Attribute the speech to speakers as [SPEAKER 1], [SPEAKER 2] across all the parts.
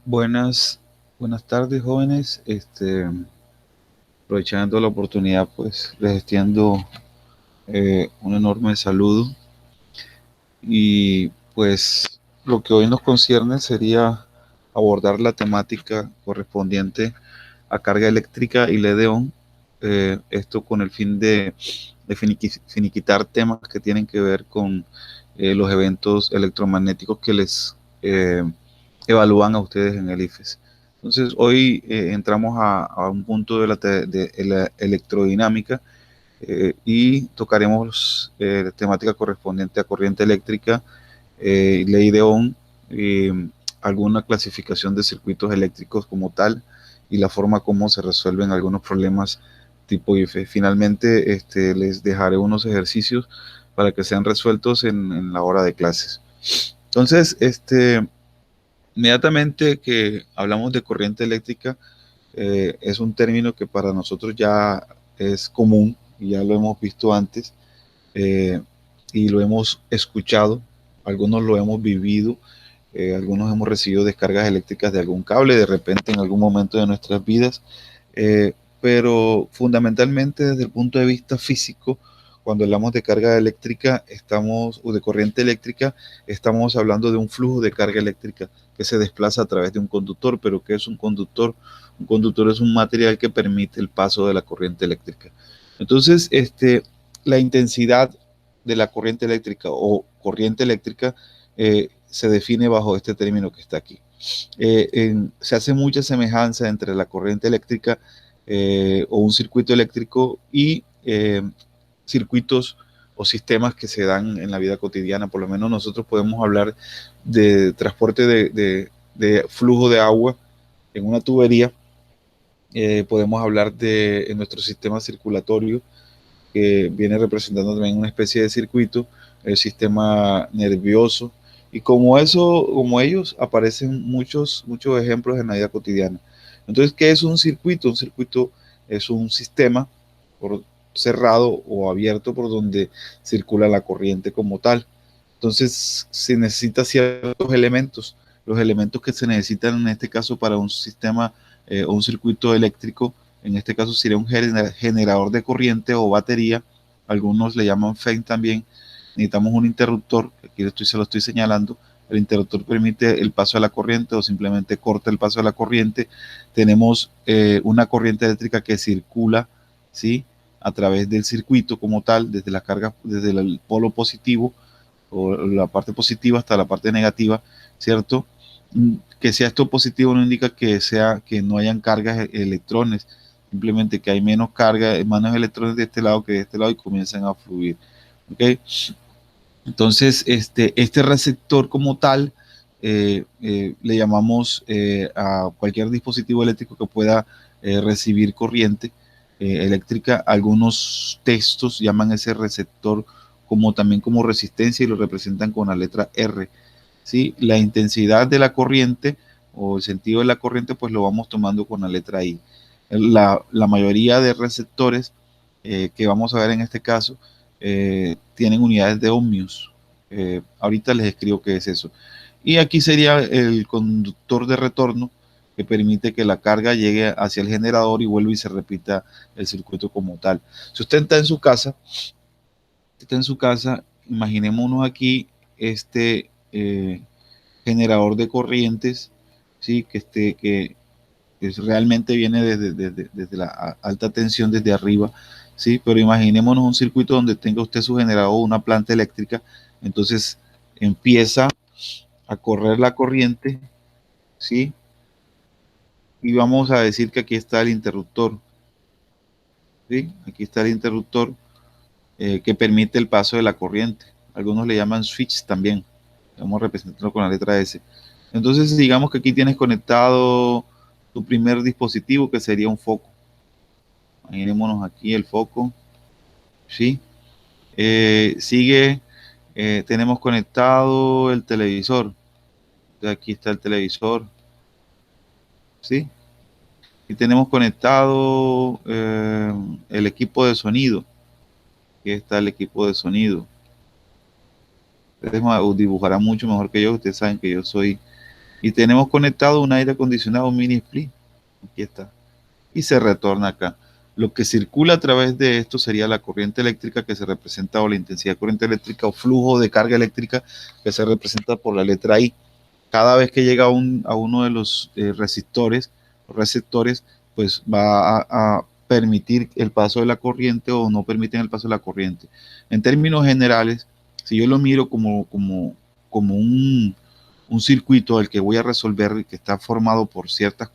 [SPEAKER 1] Buenas, buenas tardes, jóvenes. Aprovechando la oportunidad, pues les extiendo un enorme saludo y pues lo que hoy nos concierne sería abordar la temática correspondiente a carga eléctrica y LED-ON, esto con el fin de finiquitar temas que tienen que ver con los eventos electromagnéticos que les evalúan a ustedes en el IFES. Entonces, hoy entramos a un punto de la electrodinámica y tocaremos la temática correspondiente a corriente eléctrica, ley de Ohm, alguna clasificación de circuitos eléctricos como tal y la forma como se resuelven algunos problemas tipo IFE. Finalmente, les dejaré unos ejercicios para que sean resueltos en la hora de clases. Entonces, inmediatamente que hablamos de corriente eléctrica, es un término que para nosotros ya es común y ya lo hemos visto antes, eh, y lo hemos escuchado, algunos lo hemos vivido, algunos hemos recibido descargas eléctricas de algún cable de repente en algún momento de nuestras vidas, eh, pero fundamentalmente desde el punto de vista físico, cuando hablamos de carga eléctrica o de corriente eléctrica, estamos hablando de un flujo de carga eléctrica que se desplaza a través de un conductor. Pero ¿qué es un conductor? Un conductor es un material que permite el paso de la corriente eléctrica. Entonces, la intensidad de la corriente eléctrica o corriente eléctrica se define bajo este término que está aquí. Se hace mucha semejanza entre la corriente eléctrica o un circuito eléctrico y circuitos o sistemas que se dan en la vida cotidiana. Por lo menos nosotros podemos hablar de transporte de flujo de agua en una tubería. Podemos hablar de en nuestro sistema circulatorio, que viene representando también una especie de circuito, el sistema nervioso, y como ellos aparecen muchos ejemplos en la vida cotidiana. Entonces, ¿qué es un circuito? Un circuito es un sistema por cerrado o abierto por donde circula la corriente como tal. Entonces, se necesita ciertos elementos. Los elementos que se necesitan en este caso para un sistema o un circuito eléctrico, en este caso sería un generador de corriente o batería. Algunos le llaman FEN también. Necesitamos un interruptor, aquí se lo estoy señalando. El interruptor permite el paso de la corriente o simplemente corta el paso de la corriente. Tenemos una corriente eléctrica que circula, ¿sí?, a través del circuito como tal, desde la carga, desde el polo positivo o la parte positiva hasta la parte negativa, ¿cierto? Que sea esto positivo no indica que no hayan cargas electrones, simplemente que hay menos carga, menos electrones de este lado que de este lado y comienzan a fluir. ¿Ok? Entonces, este receptor como tal, le llamamos a cualquier dispositivo eléctrico que pueda recibir corriente eléctrica. Algunos textos llaman ese receptor también como resistencia y lo representan con la letra R. ¿Sí? La intensidad de la corriente o el sentido de la corriente, pues lo vamos tomando con la letra I. La mayoría de receptores que vamos a ver en este caso tienen unidades de ohmios. Ahorita les escribo qué es eso. Y aquí sería el conductor de retorno que permite que la carga llegue hacia el generador y vuelva y se repita el circuito como tal. Si usted está en su casa, imaginémonos aquí generador de corrientes, ¿sí? Que realmente viene desde la alta tensión, desde arriba, ¿sí? Pero imaginémonos un circuito donde tenga usted su generador, una planta eléctrica. Entonces empieza a correr la corriente, ¿sí? Y vamos a decir que aquí está el interruptor, ¿sí? Aquí está el interruptor que permite el paso de la corriente. Algunos le llaman switch también. Vamos a representarlo con la letra S. Entonces, digamos que aquí tienes conectado tu primer dispositivo, que sería un foco. Imaginémonos aquí el foco, ¿sí? Sigue, tenemos conectado el televisor. Aquí está el televisor, ¿sí? Y tenemos conectado el equipo de sonido. Aquí está el equipo de sonido. Ustedes dibujarán mucho mejor que yo. Ustedes saben que yo soy Y tenemos conectado un aire acondicionado, un mini split. Aquí está. Y se retorna acá. Lo que circula a través de esto sería la corriente eléctrica que se representa, o la intensidad de corriente eléctrica o flujo de carga eléctrica que se representa por la letra I. Cada vez que llega a uno de los resistores, receptores, pues va a permitir el paso de la corriente o no permiten el paso de la corriente. En términos generales, si yo lo miro como un circuito al que voy a resolver, que está formado por ciertas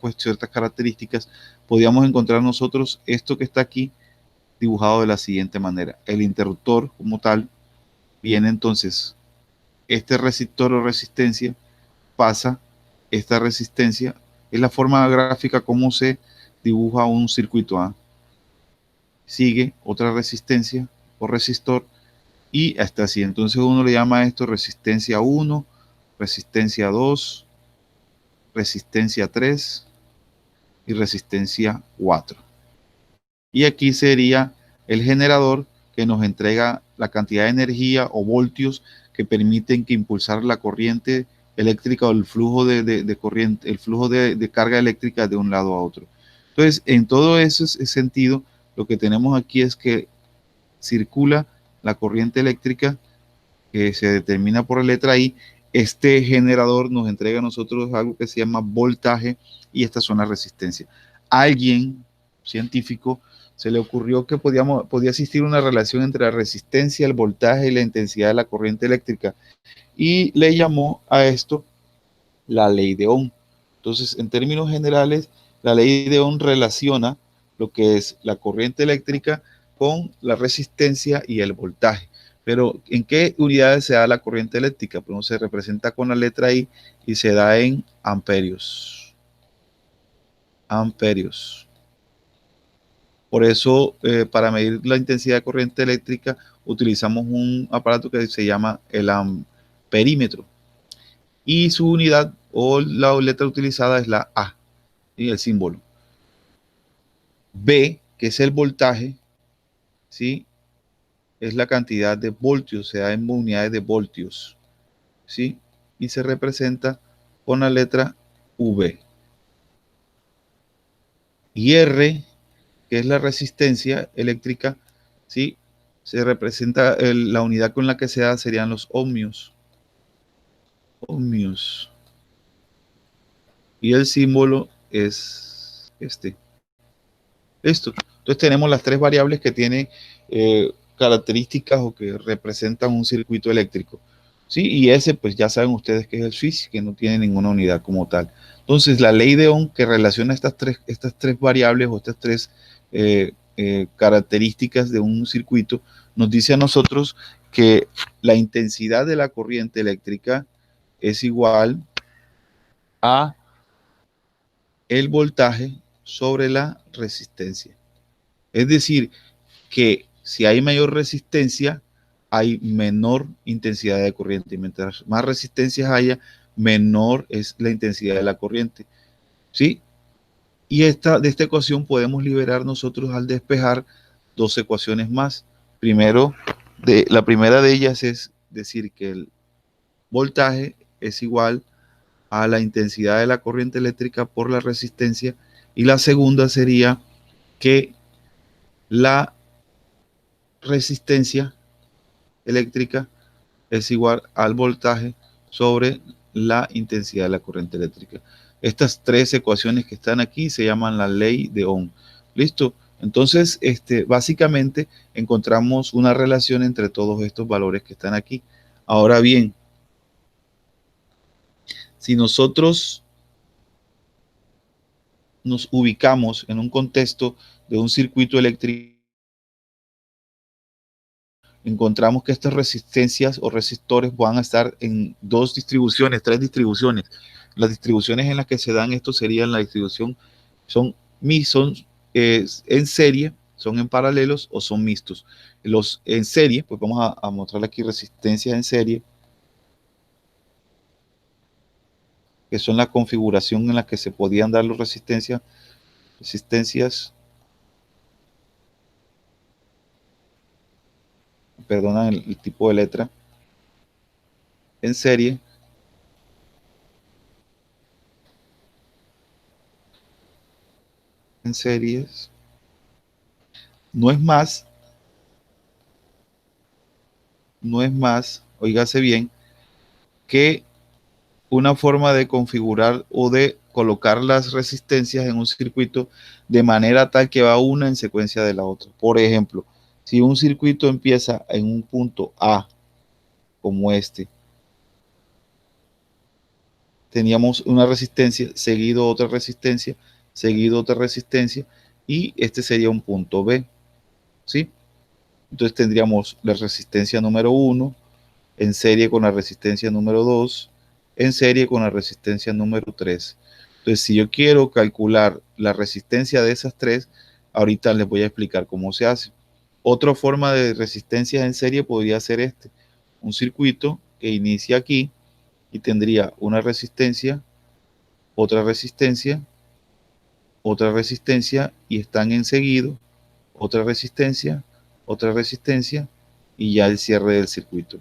[SPEAKER 1] características, podríamos encontrar nosotros esto que está aquí dibujado de la siguiente manera. El interruptor como tal viene entonces, este resistor o resistencia pasa esta resistencia, es la forma gráfica como se dibuja un circuito A. Sigue otra resistencia o resistor y hasta así. Entonces uno le llama a esto resistencia 1, resistencia 2, resistencia 3 y resistencia 4. Y aquí sería el generador que nos entrega la cantidad de energía o voltios que permiten que impulsar la corriente eléctrica o el flujo de corriente, el flujo de carga eléctrica de un lado a otro. Entonces, en todo ese sentido, lo que tenemos aquí es que circula la corriente eléctrica que se determina por la letra I. Este generador nos entrega a nosotros algo que se llama voltaje y estas son las resistencias. Alguien científico se le ocurrió que podía existir una relación entre la resistencia, el voltaje y la intensidad de la corriente eléctrica y le llamó a esto la ley de Ohm. Entonces, en términos generales, la ley de Ohm relaciona lo que es la corriente eléctrica con la resistencia y el voltaje. Pero, ¿en qué unidades se da la corriente eléctrica? Pues se representa con la letra I y se da en amperios. Amperios. Por eso, para medir la intensidad de corriente eléctrica, utilizamos un aparato que se llama el amperímetro. Y su unidad o la letra utilizada es la A, y el símbolo. B, que es el voltaje, ¿sí? Es la cantidad de voltios, se da en unidades de voltios, ¿sí? Y se representa con la letra V. Y R, que es la resistencia eléctrica, ¿sí? Se representa, la unidad con la que se da serían los ohmios. Ohmios. Y el símbolo es este. Listo. Entonces tenemos las tres variables que tienen características o que representan un circuito eléctrico. ¿Sí? Y ese, pues ya saben ustedes que es el switch, que no tiene ninguna unidad como tal. Entonces, la ley de Ohm que relaciona estas tres variables o estas tres características de un circuito, nos dice a nosotros que la intensidad de la corriente eléctrica es igual a el voltaje sobre la resistencia. Es decir, que si hay mayor resistencia, hay menor intensidad de corriente. Y mientras más resistencias haya, menor es la intensidad de la corriente. ¿Sí? Y de esta ecuación podemos liberar nosotros al despejar dos ecuaciones más. Primero, la primera de ellas es decir que el voltaje es igual a la intensidad de la corriente eléctrica por la resistencia. Y la segunda sería que la resistencia eléctrica es igual al voltaje sobre la intensidad de la corriente eléctrica. Estas tres ecuaciones que están aquí se llaman la ley de Ohm. ¿Listo? Entonces, básicamente encontramos una relación entre todos estos valores que están aquí. Ahora bien, si nosotros nos ubicamos en un contexto de un circuito eléctrico, encontramos que estas resistencias o resistores van a estar en dos distribuciones, tres distribuciones. Las distribuciones en las que se dan esto serían la distribución, son en serie, son en paralelos o son mixtos. Los en serie, pues vamos a mostrar aquí resistencias en serie, que son la configuración en la que se podían dar las resistencias, perdonan el tipo de letra, en serie, en series no es más, oígase bien, que una forma de configurar o de colocar las resistencias en un circuito de manera tal que va una en secuencia de la otra. Por ejemplo, si un circuito empieza en un punto A, como este, teníamos una resistencia, seguido otra resistencia, seguido otra resistencia, y este sería un punto B, ¿sí? Entonces tendríamos la resistencia número 1 en serie con la resistencia número 2, en serie con la resistencia número 3. Entonces, si yo quiero calcular la resistencia de esas tres, ahorita les voy a explicar cómo se hace. Otra forma de resistencia en serie podría ser un circuito que inicia aquí y tendría una resistencia, otra resistencia, otra resistencia, y están en seguido, otra resistencia, y ya el cierre del circuito.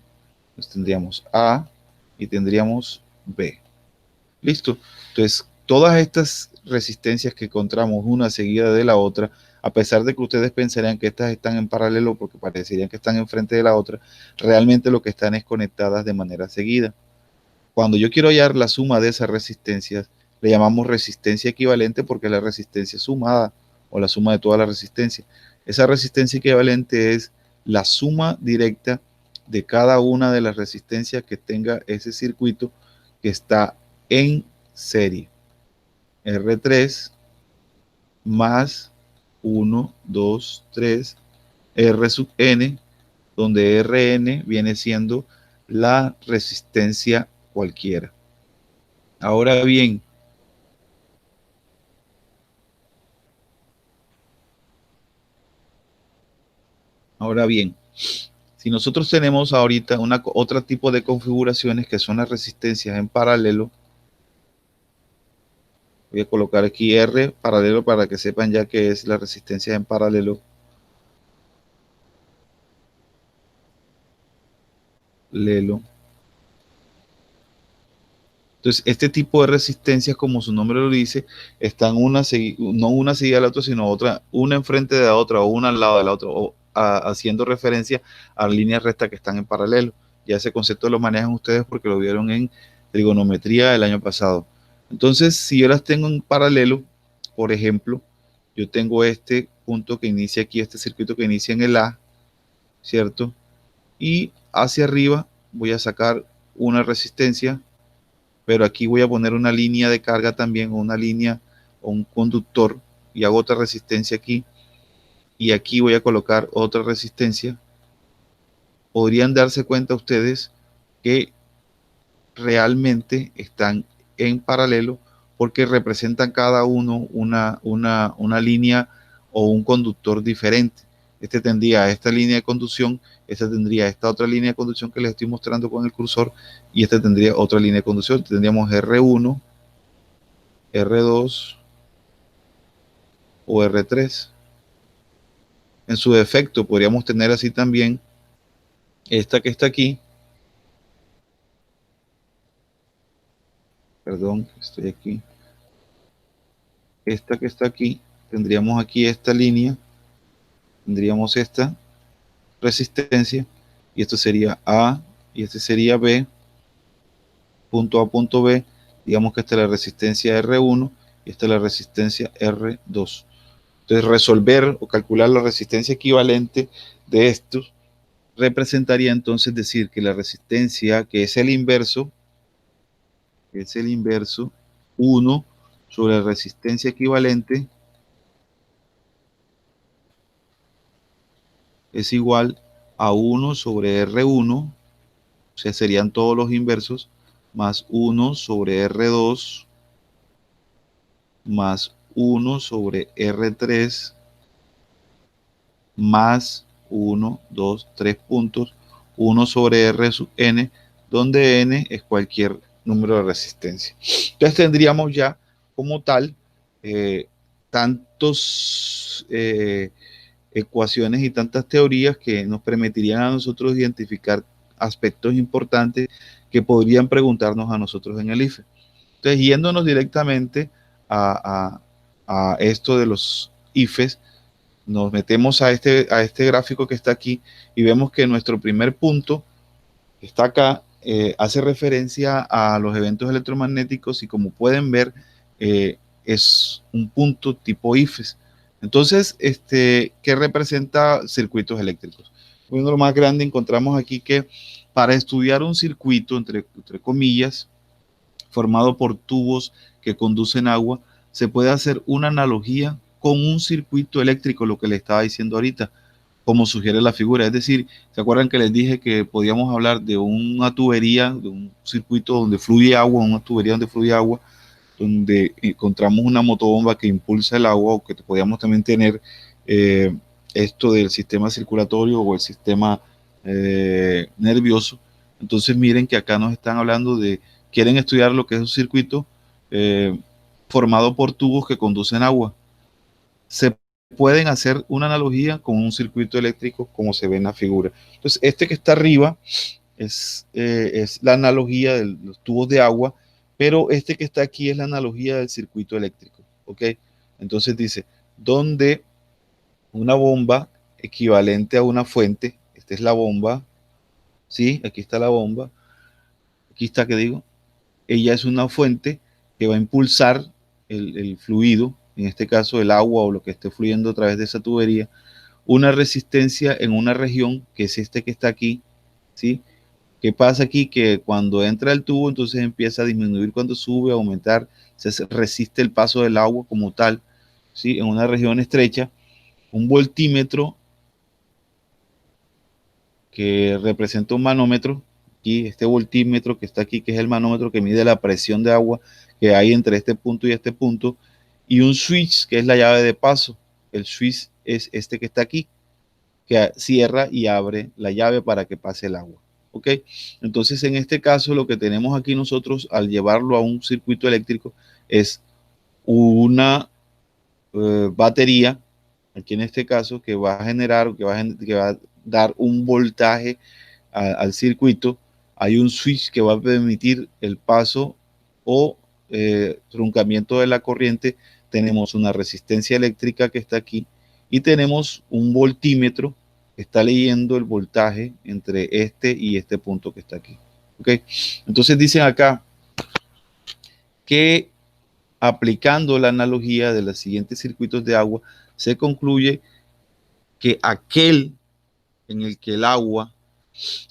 [SPEAKER 1] Entonces tendríamos A y tendríamos B. Listo. Entonces, todas estas resistencias que encontramos una seguida de la otra, a pesar de que ustedes pensarían que estas están en paralelo porque parecerían que están enfrente de la otra, realmente lo que están es conectadas de manera seguida. Cuando yo quiero hallar la suma de esas resistencias, le llamamos resistencia equivalente porque es la resistencia sumada o la suma de toda la resistencia. Esa resistencia equivalente es la suma directa de cada una de las resistencias que tenga ese circuito que está en serie. R3 más 1, 2, 3, R sub n, donde Rn viene siendo la resistencia cualquiera. Ahora bien, si nosotros tenemos ahorita otro tipo de configuraciones que son las resistencias en paralelo, voy a colocar aquí R paralelo para que sepan ya que es la resistencia en paralelo. Lelo. Entonces, este tipo de resistencias, como su nombre lo dice, están no una seguida de la otra, sino otra, una enfrente de la otra o una al lado de la otra, o haciendo referencia a líneas rectas que están en paralelo. Ya ese concepto lo manejan ustedes porque lo vieron en trigonometría el año pasado. Entonces, si yo las tengo en paralelo, por ejemplo, yo tengo este punto que inicia aquí, este circuito que inicia en el A, ¿cierto? Y hacia arriba voy a sacar una resistencia, pero aquí voy a poner una línea de carga también, o una línea o un conductor, y hago otra resistencia aquí, y aquí voy a colocar otra resistencia. Podrían darse cuenta ustedes que realmente están en paralelo porque representan cada uno una línea o un conductor diferente. Este tendría esta línea de conducción, esta tendría esta otra línea de conducción que les estoy mostrando con el cursor, y esta tendría otra línea de conducción. Tendríamos R1, R2 o R3. En su defecto podríamos tener así también esta que está aquí, perdón, estoy aquí, esta que está aquí, tendríamos aquí esta línea, tendríamos esta resistencia, y esto sería A y este sería B, punto A, punto B. Digamos que esta es la resistencia R1 y esta es la resistencia R2. Entonces, resolver o calcular la resistencia equivalente de estos representaría entonces decir que la resistencia, que es el inverso, 1 sobre la resistencia equivalente, es igual a 1 sobre R1, o sea, serían todos los inversos, más 1 sobre R2, más 1 sobre R3, más 1, 2, 3 puntos, 1 sobre R sub n, donde n es cualquier número de resistencia. Entonces tendríamos ya como tal tantos ecuaciones y tantas teorías que nos permitirían a nosotros identificar aspectos importantes que podrían preguntarnos a nosotros en el IFE. Entonces, yéndonos directamente a, a esto de los IFES, nos metemos a este gráfico que está aquí y vemos que nuestro primer punto que está acá hace referencia a los eventos electromagnéticos y como pueden ver es un punto tipo IFES. Entonces, ¿qué representa circuitos eléctricos? Bueno, lo más grande encontramos aquí que para estudiar un circuito, entre comillas, formado por tubos que conducen agua, se puede hacer una analogía con un circuito eléctrico, lo que le estaba diciendo ahorita, como sugiere la figura. Es decir, ¿se acuerdan que les dije que podíamos hablar de una tubería, de un circuito donde fluye agua, una tubería donde fluye agua, donde encontramos una motobomba que impulsa el agua, o que podíamos también tener eh, esto del sistema circulatorio o el sistema nervioso? Entonces miren que acá nos están hablando de, quieren estudiar lo que es un circuito eh, formado por tubos que conducen agua. Se pueden hacer una analogía con un circuito eléctrico como se ve en la figura. Entonces, este que está arriba es la analogía de los tubos de agua, pero este que está aquí es la analogía del circuito eléctrico, ¿ok? Entonces dice, donde una bomba equivalente a una fuente, esta es la bomba, ¿sí? Aquí está la bomba, aquí está, ¿qué digo? Ella es una fuente que va a impulsar el fluido, en este caso el agua o lo que esté fluyendo a través de esa tubería, una resistencia en una región que es este que está aquí, ¿sí? ¿Qué pasa aquí? Que cuando entra el tubo, entonces empieza a disminuir cuando sube, a aumentar, se resiste el paso del agua como tal, ¿sí? En una región estrecha, un voltímetro que representa un manómetro, y este voltímetro que está aquí, que es el manómetro que mide la presión de agua que hay entre este punto y este punto, y un switch, que es la llave de paso. El switch es este que está aquí, que cierra y abre la llave para que pase el agua. ¿Ok? Entonces, en este caso, lo que tenemos aquí nosotros al llevarlo a un circuito eléctrico es una batería, aquí en este caso, que va a generar, que va a dar un voltaje al circuito. Hay un switch que va a permitir el paso o truncamiento de la corriente. Tenemos una resistencia eléctrica que está aquí y tenemos un voltímetro que está leyendo el voltaje entre este y este punto que está aquí. ¿Ok? Entonces dicen acá que aplicando la analogía de los siguientes circuitos de agua, se concluye que aquel en el que el agua,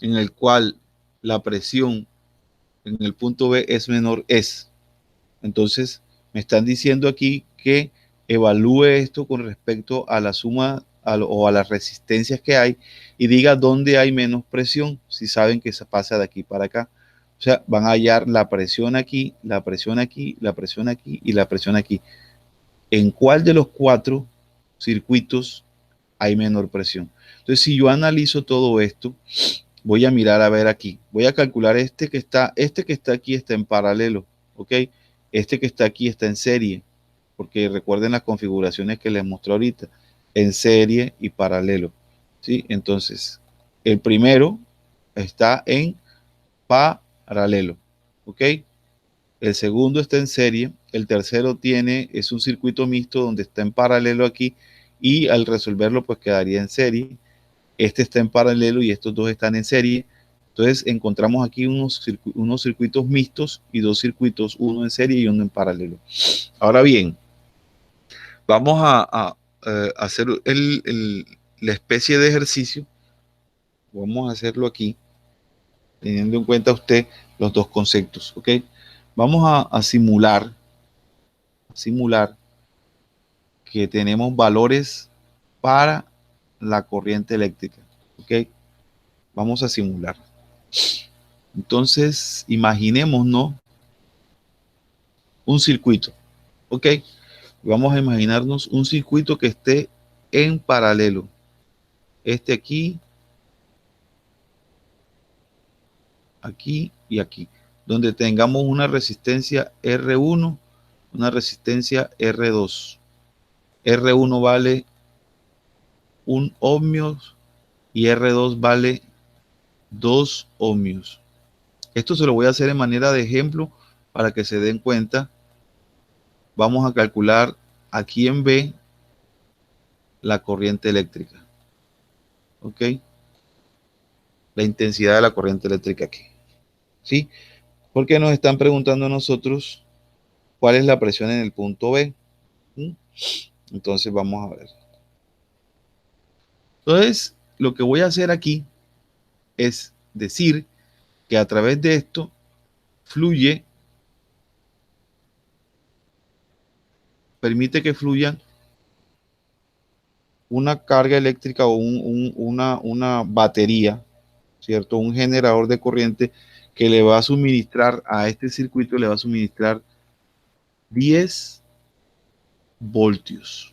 [SPEAKER 1] en el cual la presión en el punto B es menor es. Entonces, me están diciendo aquí que evalúe esto con respecto a la suma o a las resistencias que hay y diga dónde hay menos presión, si saben que se pasa de aquí para acá. O sea, van a hallar la presión aquí, la presión aquí, la presión aquí y la presión aquí. ¿En cuál de los cuatro circuitos hay menor presión? Entonces, si yo analizo todo esto, voy a mirar a ver aquí. Voy a calcular este que está aquí está en paralelo, ¿ok? Este que está aquí está en serie, porque recuerden las configuraciones que les mostré ahorita, en serie y paralelo, ¿sí? Entonces, el primero está en paralelo, ¿ok? El segundo está en serie, el tercero es un circuito mixto donde está en paralelo aquí y al resolverlo pues quedaría en serie. Este está en paralelo y estos dos están en serie. Entonces encontramos aquí unos circuitos mixtos y dos circuitos, uno en serie y uno en paralelo. Ahora bien, vamos a hacer la especie de ejercicio. Vamos a hacerlo aquí, teniendo en cuenta usted los dos conceptos, ¿ok? Vamos a simular que tenemos valores para la corriente eléctrica, ¿ok? Vamos a simular. Entonces, imaginémonos un circuito, ¿ok? Vamos a imaginarnos un circuito que esté en paralelo. Este aquí, aquí y aquí. Donde tengamos una resistencia R1, una resistencia R2. R1 vale 1 ohmios y R2 vale 2 ohmios. Esto se lo voy a hacer en manera de ejemplo para que se den cuenta. Vamos a calcular aquí en B la corriente eléctrica. ¿Ok? La intensidad de la corriente eléctrica aquí. ¿Sí? Porque nos están preguntando a nosotros cuál es la presión en el punto B. ¿Mm? Entonces vamos a ver. Entonces, lo que voy a hacer aquí es decir que a través de esto fluye, permite que fluya una carga eléctrica o una batería, ¿cierto? Un generador de corriente que le va a suministrar a este circuito, le va a suministrar 10 voltios.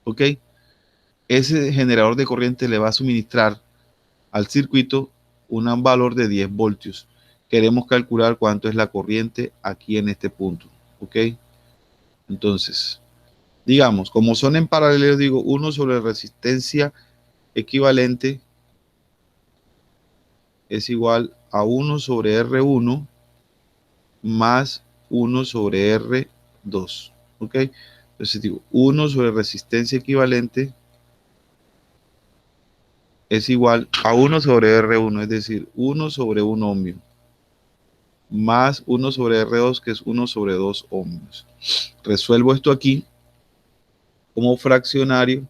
[SPEAKER 1] ¿Ok? Ese generador de corriente le va a suministrar al circuito un valor de 10 voltios. Queremos calcular cuánto es la corriente aquí en este punto. ¿Ok? Entonces, digamos, como son en paralelo, digo 1 sobre resistencia equivalente es igual a 1 sobre R1 más 1 sobre R2. ¿Ok? Entonces digo, 1 sobre resistencia equivalente es igual a 1 sobre R1, es decir, 1 sobre 1 ohmio, más 1 sobre R2, que es 1 sobre 2 ohmios. Resuelvo esto aquí como fraccionario.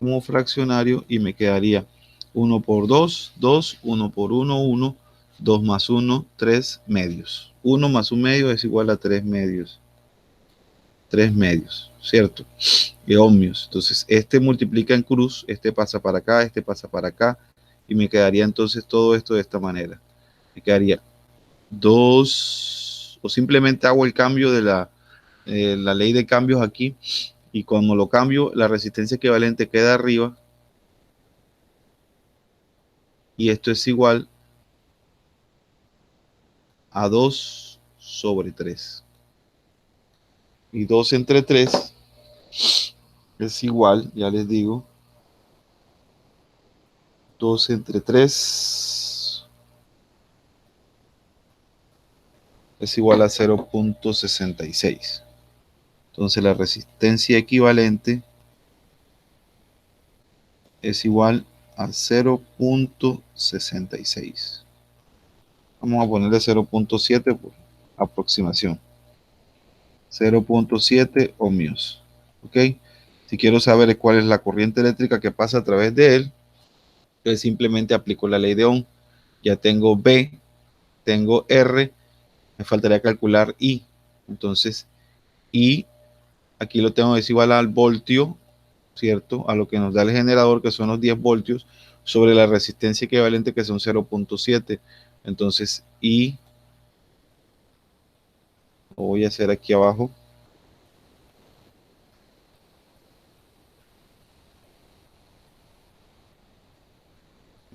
[SPEAKER 1] Como fraccionario y me quedaría 1 por 2, 2, 1 por 1, 1, 2 más 1, 3 medios. 1 más 1 medio es igual a 3 medios. 3 medios, ¿cierto? De ohmios. Entonces, este multiplica en cruz, este pasa para acá, este pasa para acá, y me quedaría entonces todo esto de esta manera. Me quedaría 2, o simplemente hago el cambio de la ley de cambios aquí, y cuando lo cambio, la resistencia equivalente queda arriba, y esto es igual a 2 sobre 3. Y 2 entre 3 es igual, ya les digo, 2 entre 3 es igual a 0.66. Entonces la resistencia equivalente es igual a 0.66. Vamos a ponerle 0.7 por aproximación. 0.7 ohmios. ¿Ok? Si quiero saber cuál es la corriente eléctrica que pasa a través de él, pues simplemente aplico la ley de Ohm. Ya tengo B, tengo R, me faltaría calcular I. Entonces, I, aquí lo tengo, es igual al voltio, ¿cierto? A lo que nos da el generador, que son los 10 voltios, sobre la resistencia equivalente, que son 0.7. Entonces, I, lo voy a hacer aquí abajo.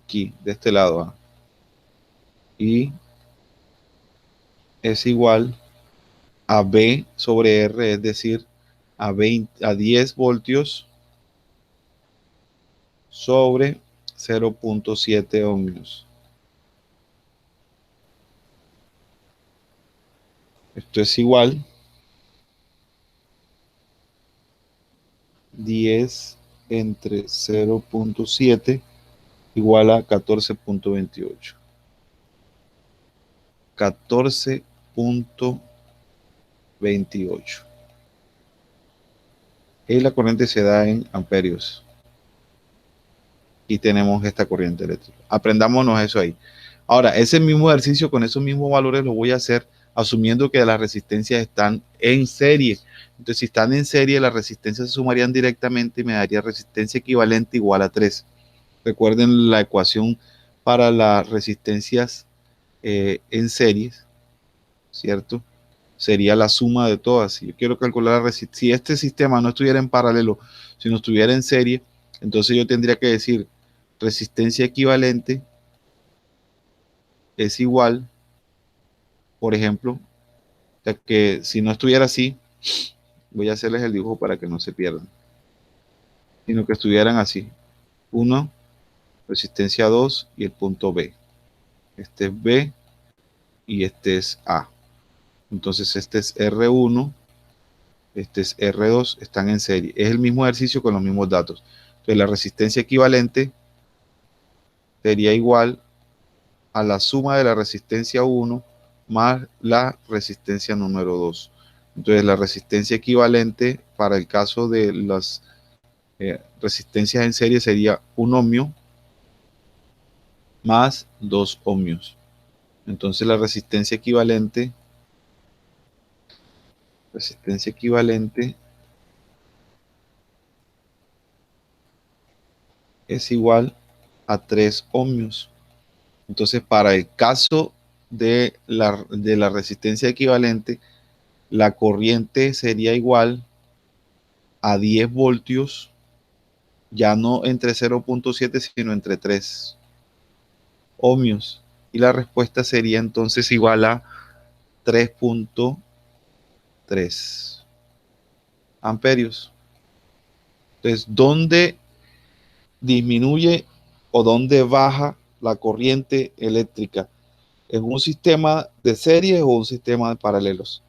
[SPEAKER 1] Aquí, de este lado. I es igual a B sobre R, es decir, a 10 voltios sobre 0.7 ohmios. Esto es igual 10 entre 0.7 igual a 14.28. 14.28. Y la corriente se da en amperios. Y tenemos esta corriente eléctrica. Aprendámonos eso ahí. Ahora, ese mismo ejercicio con esos mismos valores lo voy a hacer asumiendo que las resistencias están en serie. Entonces, si están en serie, las resistencias se sumarían directamente y me daría resistencia equivalente igual a 3. Recuerden la ecuación para las resistencias en series, ¿cierto? Sería la suma de todas. Si yo quiero calcular la resistencia, si este sistema no estuviera en paralelo, si no estuviera en serie, entonces yo tendría que decir resistencia equivalente es igual, por ejemplo, ya que si no estuviera así, voy a hacerles el dibujo para que no se pierdan, sino que estuvieran así. 1, resistencia 2 y el punto B. Este es B y este es A. Entonces este es R1, este es R2, están en serie. Es el mismo ejercicio con los mismos datos. Entonces la resistencia equivalente sería igual a la suma de la resistencia 1 más la resistencia número 2. Entonces la resistencia equivalente para el caso de las resistencias en serie sería 1 ohmio más 2 ohmios. Entonces la resistencia equivalente es igual a 3 ohmios. Entonces, para el caso de la resistencia equivalente, la corriente sería igual a 10 voltios, ya no entre 0.7, sino entre 3 ohmios. Y la respuesta sería entonces igual a 3.3 amperios. Entonces, ¿dónde disminuye o dónde baja la corriente eléctrica? ¿En un sistema de serie o un sistema de paralelos?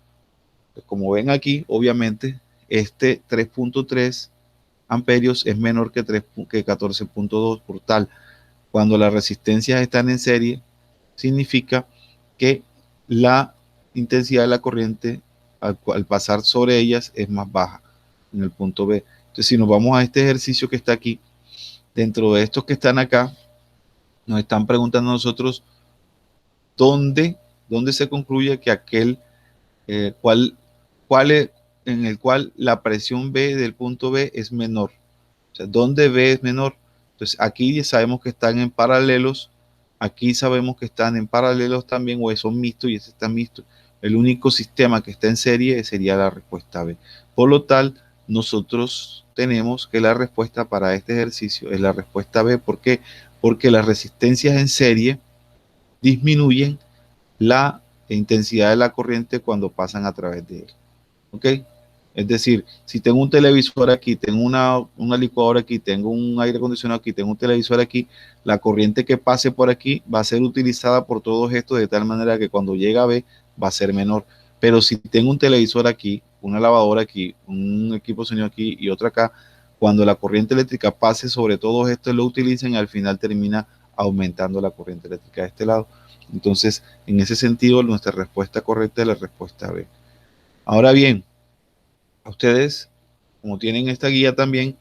[SPEAKER 1] Pues como ven aquí, obviamente, este 3.3 amperios es menor que 14.2 por tal. Cuando las resistencias están en serie, significa que la intensidad de la corriente al pasar sobre ellas es más baja en el punto B. Entonces, si nos vamos a este ejercicio que está aquí, dentro de estos que están acá, nos están preguntando a nosotros dónde, dónde se concluye que aquel, cuál es, en el cual la presión B del punto B es menor. O sea, ¿dónde B es menor? Entonces, aquí sabemos que están en paralelos, aquí sabemos que están en paralelos también, o son mixtos y ese está mixto. El único sistema que está en serie sería la respuesta B. Por lo tal, nosotros tenemos que la respuesta para este ejercicio es la respuesta B. ¿Por qué? Porque las resistencias en serie disminuyen la intensidad de la corriente cuando pasan a través de él. ¿Ok? Es decir, si tengo un televisor aquí, tengo una licuadora aquí, tengo un aire acondicionado aquí, tengo un televisor aquí, la corriente que pase por aquí va a ser utilizada por todos estos de tal manera que cuando llega a B va a ser menor. Pero si tengo un televisor aquí, una lavadora aquí, un equipo de sonido aquí y otro acá, cuando la corriente eléctrica pase sobre todos estos lo utilicen, al final termina aumentando la corriente eléctrica de este lado. Entonces, en ese sentido, nuestra respuesta correcta es la respuesta B. Ahora bien, a ustedes, como tienen esta guía también,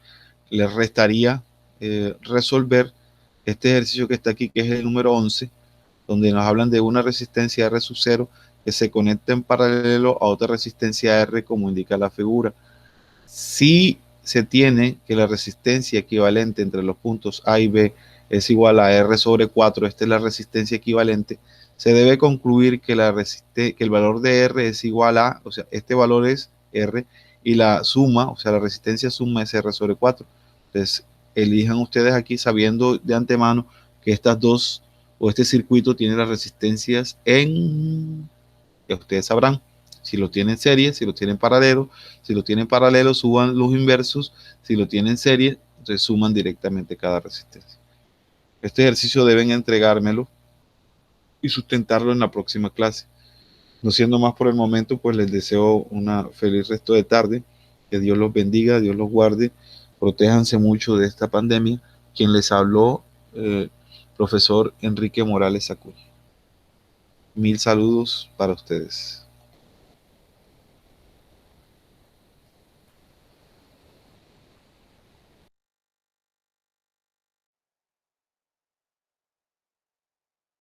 [SPEAKER 1] les restaría resolver este ejercicio que está aquí, que es el número 11, donde nos hablan de una resistencia R sub 0 que se conecta en paralelo a otra resistencia R, como indica la figura. Si se tiene que la resistencia equivalente entre los puntos A y B es igual a R sobre 4, esta es la resistencia equivalente, se debe concluir que, que el valor de R es igual a, o sea, este valor es R, y la suma, o sea, la resistencia suma es R sobre 4. Entonces, elijan ustedes aquí sabiendo de antemano que estas dos, o este circuito tiene las resistencias en, que ustedes sabrán, si lo tienen serie, si lo tienen paralelo, si lo tienen paralelo, suban los inversos, si lo tienen serie, entonces suman directamente cada resistencia. Este ejercicio deben entregármelo y sustentarlo en la próxima clase. No siendo más por el momento, pues les deseo una feliz resto de tarde, que Dios los bendiga, Dios los guarde, protéjanse mucho de esta pandemia. Quien les habló, profesor Enrique Morales Acuña. Mil saludos para ustedes.